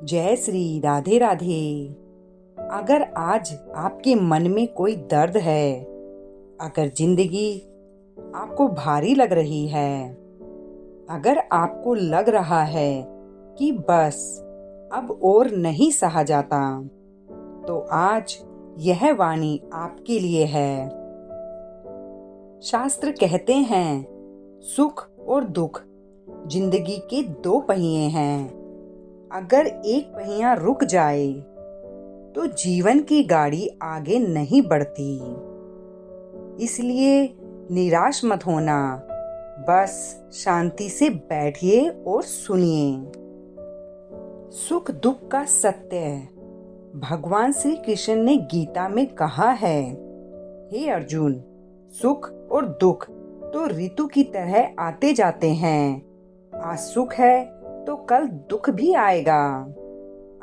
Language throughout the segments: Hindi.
जय श्री राधे राधे। अगर आज आपके मन में कोई दर्द है, अगर जिंदगी आपको भारी लग रही है, अगर आपको लग रहा है कि बस अब और नहीं सहा जाता, तो आज यह वाणी आपके लिए है। शास्त्र कहते हैं, सुख और दुख जिंदगी के दो पहिए हैं। अगर एक पहिया रुक जाए तो जीवन की गाड़ी आगे नहीं बढ़ती। इसलिए निराश मत होना, बस शांति से बैठिए और सुनिए। सुख दुख का सत्य भगवान श्री कृष्ण ने गीता में कहा है, हे अर्जुन, सुख और दुख तो ऋतु की तरह आते जाते हैं। आज सुख है तो कल दुख भी आएगा,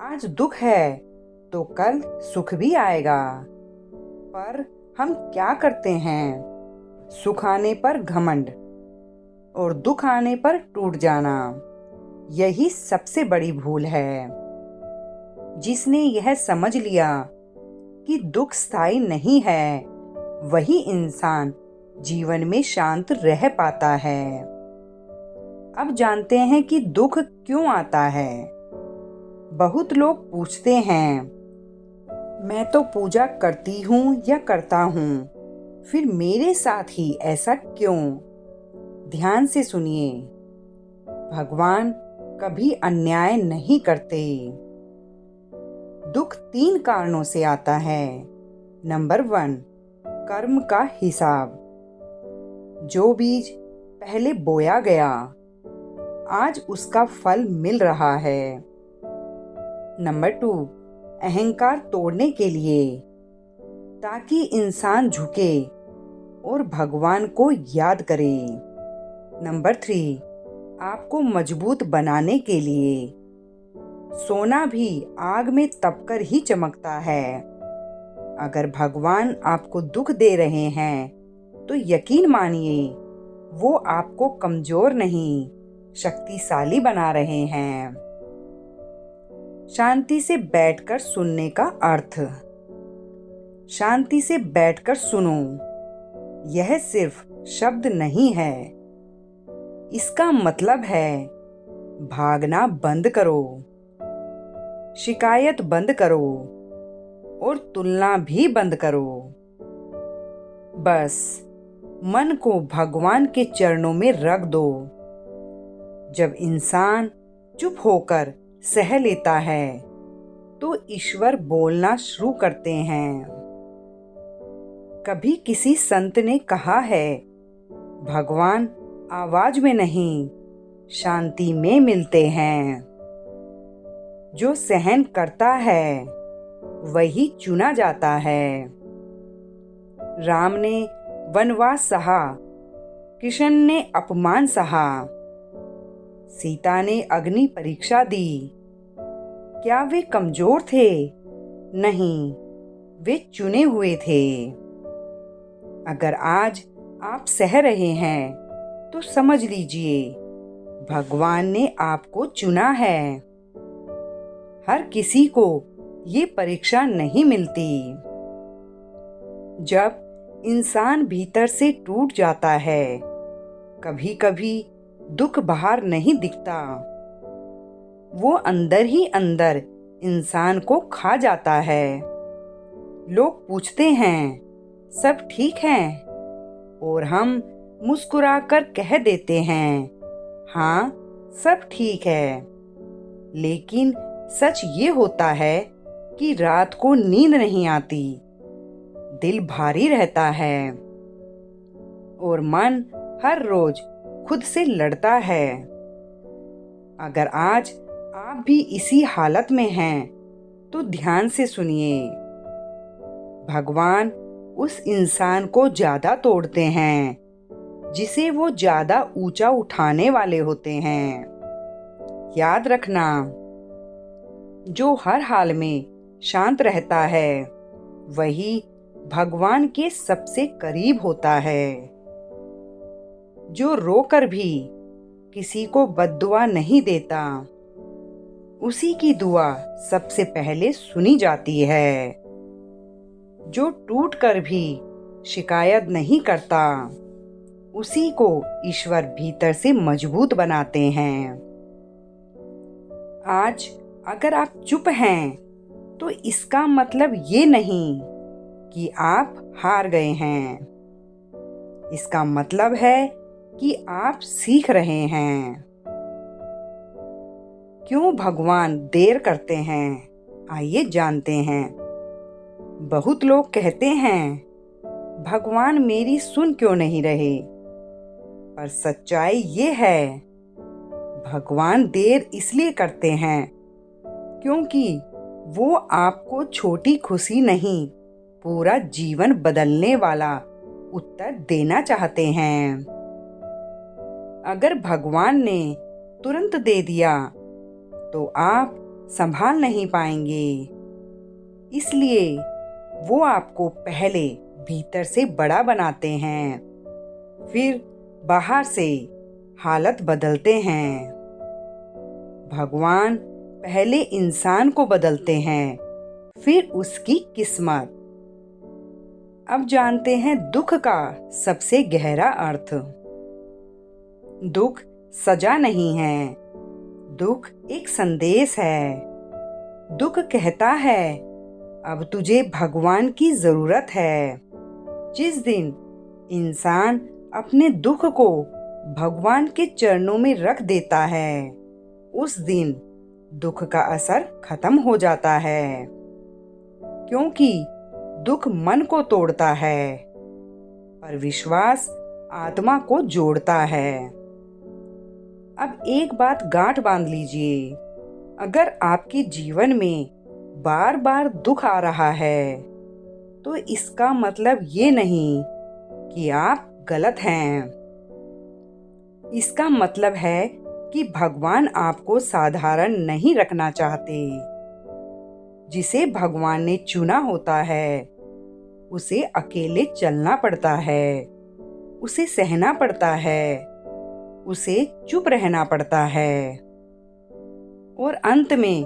आज दुख है तो कल सुख भी आएगा। पर हम क्या करते हैं? सुख आने पर घमंड और दुख आने पर टूट जाना, यही सबसे बड़ी भूल है। जिसने यह समझ लिया कि दुख स्थायी नहीं है, वही इंसान जीवन में शांत रह पाता है। अब जानते हैं कि दुख क्यों आता है। बहुत लोग पूछते हैं, मैं तो पूजा करती हूँ या करता हूँ, फिर मेरे साथ ही ऐसा क्यों? ध्यान से सुनिए, भगवान कभी अन्याय नहीं करते। दुख 3 कारणों से आता है। नंबर 1, कर्म का हिसाब। जो बीज पहले बोया गया, आज उसका फल मिल रहा है। नंबर 2, अहंकार तोड़ने के लिए, ताकि इंसान झुके और भगवान को याद करे। नंबर 3, आपको मजबूत बनाने के लिए। सोना भी आग में तपकर ही चमकता है। अगर भगवान आपको दुख दे रहे हैं, तो यकीन मानिए वो आपको कमजोर नहीं, शक्तिशाली बना रहे हैं। शांति से बैठकर सुनने का अर्थ। शांति से बैठकर सुनो, यह सिर्फ शब्द नहीं है। इसका मतलब है भागना बंद करो, शिकायत बंद करो और तुलना भी बंद करो। बस मन को भगवान के चरणों में रख दो। जब इंसान चुप होकर सह लेता है, तो ईश्वर बोलना शुरू करते हैं। कभी किसी संत ने कहा है, भगवान आवाज में नहीं, शांति में मिलते हैं। जो सहन करता है, वही चुना जाता है। राम ने वनवास सहा, कृष्ण ने अपमान सहा, सीता ने अग्नि परीक्षा दी। क्या वे कमजोर थे? नहीं, वे चुने हुए थे। अगर आज आप सह रहे हैं, तो समझ लीजिए भगवान ने आपको चुना है। हर किसी को ये परीक्षा नहीं मिलती। जब इंसान भीतर से टूट जाता है, कभी कभी दुख बाहर नहीं दिखता, वो अंदर ही अंदर इंसान को खा जाता है। लोग पूछते हैं, सब ठीक है? और हम मुस्कुराकर कह देते हैं, हाँ सब ठीक है। लेकिन सच ये होता है कि रात को नींद नहीं आती, दिल भारी रहता है और मन हर रोज खुद से लड़ता है। अगर आज आप भी इसी हालत में हैं, तो ध्यान से सुनिए। भगवान उस इंसान को ज्यादा तोड़ते हैं, जिसे वो ज्यादा ऊंचा उठाने वाले होते हैं। याद रखना, जो हर हाल में शांत रहता है, वही भगवान के सबसे करीब होता है। जो रोकर भी किसी को बद्दुआ नहीं देता, उसी की दुआ सबसे पहले सुनी जाती है। जो टूट कर भी शिकायत नहीं करता, उसी को ईश्वर भीतर से मजबूत बनाते हैं। आज अगर आप चुप हैं, तो इसका मतलब ये नहीं कि आप हार गए हैं। इसका मतलब है कि आप सीख रहे हैं। क्यों भगवान देर करते हैं? आइए जानते हैं। बहुत लोग कहते हैं, भगवान मेरी सुन क्यों नहीं रहे? पर सच्चाई ये है, भगवान देर इसलिए करते हैं क्योंकि वो आपको छोटी खुशी नहीं, पूरा जीवन बदलने वाला उत्तर देना चाहते हैं। अगर भगवान ने तुरंत दे दिया तो आप संभाल नहीं पाएंगे। इसलिए वो आपको पहले भीतर से बड़ा बनाते हैं, फिर बाहर से हालत बदलते हैं। भगवान पहले इंसान को बदलते हैं, फिर उसकी किस्मत। अब जानते हैं दुख का सबसे गहरा अर्थ। दुख सजा नहीं है, दुख एक संदेश है। दुख कहता है, अब तुझे भगवान की जरूरत है। जिस दिन इंसान अपने दुख को भगवान के चरणों में रख देता है, उस दिन दुख का असर खत्म हो जाता है। क्योंकि दुख मन को तोड़ता है, पर विश्वास आत्मा को जोड़ता है। अब एक बात गांठ बांध लीजिए, अगर आपके जीवन में बार बार दुख आ रहा है, तो इसका मतलब ये नहीं कि आप गलत हैं। इसका मतलब है कि भगवान आपको साधारण नहीं रखना चाहते। जिसे भगवान ने चुना होता है, उसे अकेले चलना पड़ता है, उसे सहना पड़ता है, उसे चुप रहना पड़ता है, और अंत में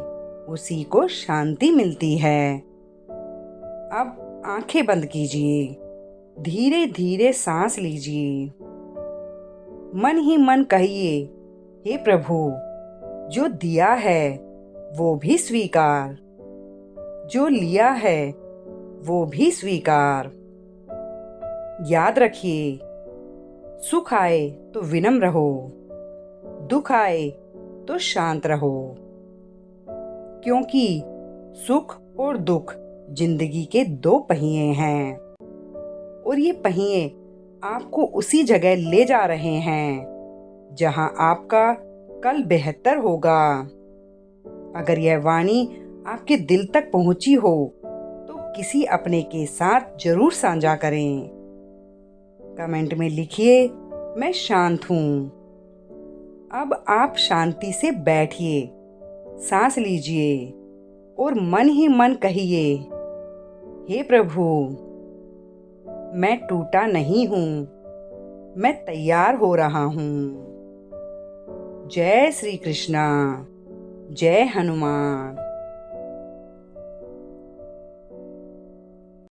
उसी को शांति मिलती है। अब आंखें बंद कीजिए, धीरे धीरे सांस लीजिए, मन ही मन कहिए, हे प्रभु, जो दिया है वो भी स्वीकार, जो लिया है वो भी स्वीकार। याद रखिए, सुख आए तो विनम्र रहो, दुख आए तो शांत रहो। क्योंकि सुख और दुख जिंदगी के दो पहिए हैं, और ये पहिए आपको उसी जगह ले जा रहे हैं जहां आपका कल बेहतर होगा। अगर यह वाणी आपके दिल तक पहुंची हो, तो किसी अपने के साथ जरूर साझा करें। कमेंट में लिखिए, मैं शांत हूँ। अब आप शांति से बैठिए, सांस लीजिए और मन ही मन कहिए, हे प्रभु, मैं टूटा नहीं हूँ, मैं तैयार हो रहा हूँ। जय श्री कृष्णा, जय हनुमान।